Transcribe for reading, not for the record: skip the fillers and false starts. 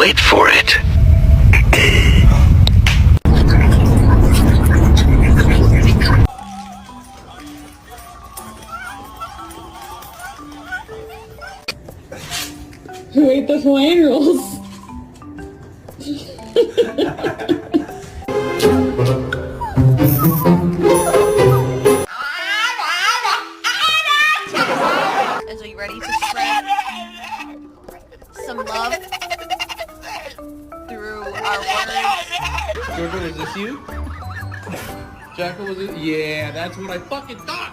Wait for it. Who ate the Hawaiian rolls? And so you ready to spread some love through our words? Georgia, was this you? Jacko, was it? Yeah, that's what I fucking thought.